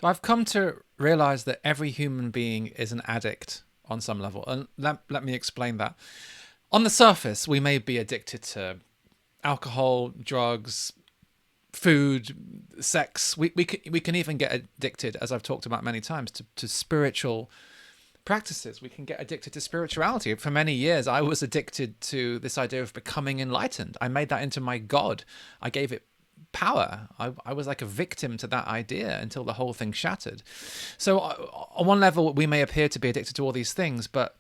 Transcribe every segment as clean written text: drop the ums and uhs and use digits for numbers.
So I've come to realize that every human being is an addict on some level. And let me explain that. On the surface, we may be addicted to alcohol, drugs, food, sex. We can even get addicted, as I've talked about many times, to spiritual practices. We can get addicted to spirituality. For many years, I was addicted to this idea of becoming enlightened. I made that into my God. I gave it power. I was like a victim to that idea until the whole thing shattered. So on one level, we may appear to be addicted to all these things, but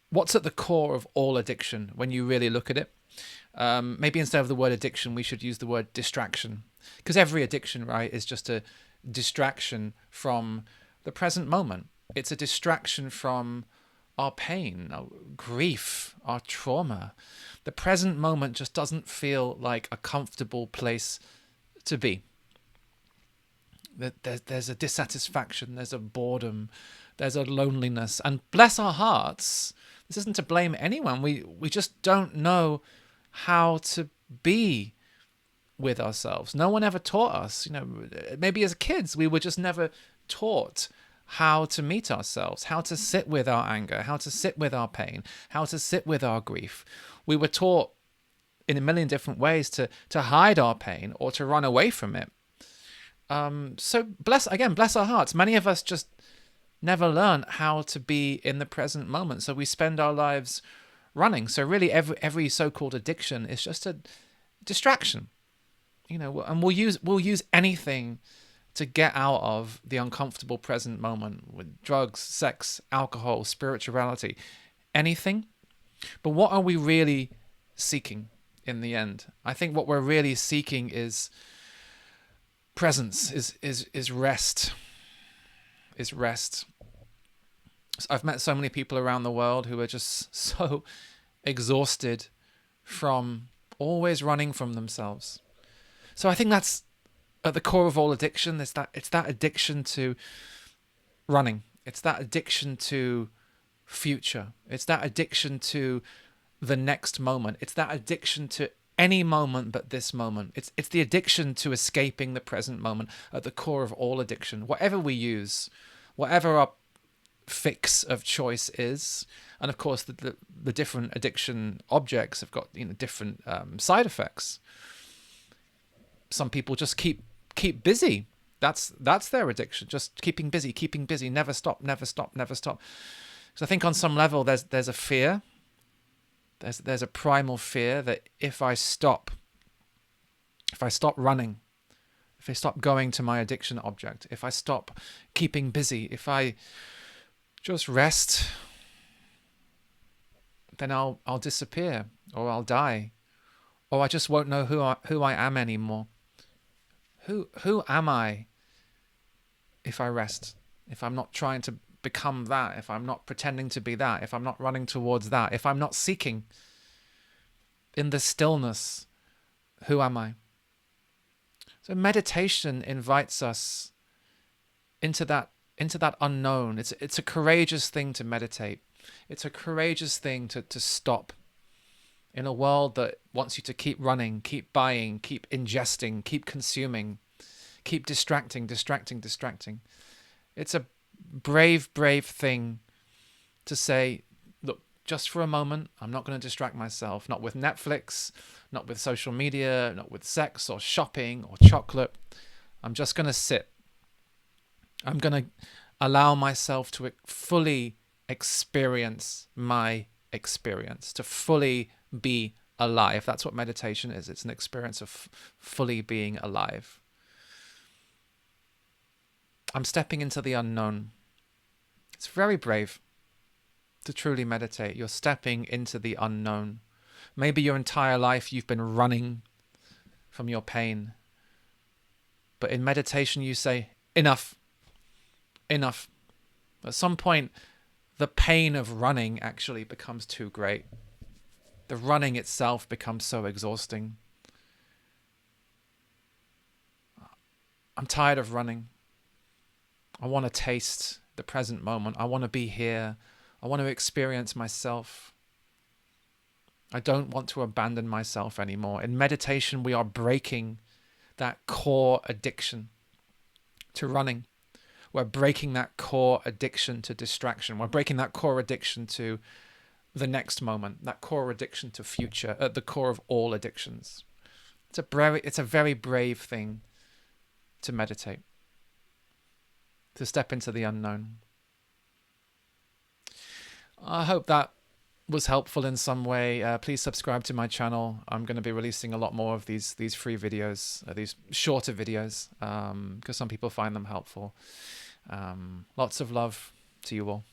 what's at the core of all addiction when you really look at it? Maybe instead of the word addiction, we should use the word distraction. Because every addiction, right, is just a distraction from the present moment. It's a distraction from our pain, our grief, our trauma. The present moment just doesn't feel like a comfortable place to be. There's a dissatisfaction, there's a boredom, there's a loneliness. And bless our hearts, this isn't to blame anyone. We just don't know how to be with ourselves. No one ever taught us. Maybe as kids, we were just never taught how to meet ourselves, how to sit with our anger, how to sit with our pain, how to sit with our grief. We were taught in a million different ways to hide our pain or to run away from it. So bless our hearts. Many of us just never learn how to be in the present moment. So we spend our lives running. So really every so-called addiction is just a distraction. And we'll use anything to get out of the uncomfortable present moment with drugs, sex, alcohol, spirituality, anything. But what are we really seeking in the end? I think what we're really seeking is presence, is rest, is rest. I've met so many people around the world who are just so exhausted from always running from themselves. So I think that's at the core of all addiction. It's that addiction to running. It's that addiction to future. It's that addiction to the next moment. It's that addiction to any moment but this moment. It's the addiction to escaping the present moment at the core of all addiction. Whatever we use, whatever our fix of choice is, and of course the different addiction objects have got different side effects. Some people just keep busy. That's their addiction. Just keeping busy, never stop. So I think on some level there's a fear. There's a primal fear that if I stop running, if I stop going to my addiction object, if I stop keeping busy, if I just rest, then I'll disappear, or I'll die, or I just won't know who I am anymore. Who am I if I rest? If I'm not trying to become that, if I'm not pretending to be that, if I'm not running towards that, if I'm not seeking in the stillness, who am I? So meditation invites us into that unknown. It's a courageous thing to meditate. It's a courageous thing to stop in a world that wants you to keep running, keep buying, keep ingesting, keep consuming, keep distracting. It's a brave thing to say, look, just for a moment, I'm not going to distract myself, not with Netflix, not with social media, not with sex or shopping or chocolate. I'm just going to sit. I'm going to allow myself to fully experience my experience, to fully be alive. That's what meditation is. It's an experience of fully being alive. I'm stepping into the unknown. It's very brave to truly meditate. You're stepping into the unknown. Maybe your entire life you've been running from your pain. But in meditation you say, enough. At some point, the pain of running actually becomes too great. The running itself becomes so exhausting. I'm tired of running. I want to taste the present moment. I want to be here. I want to experience myself. I don't want to abandon myself anymore. In meditation, we are breaking that core addiction to running. We're breaking that core addiction to distraction. We're breaking that core addiction to the next moment, that core addiction to future, at the core of all addictions. It's a very brave thing to meditate, to step into the unknown. I hope that was helpful in some way. Please subscribe to my channel. I'm going to be releasing a lot more of these free videos, these shorter videos, because some people find them helpful. Lots of love to you all.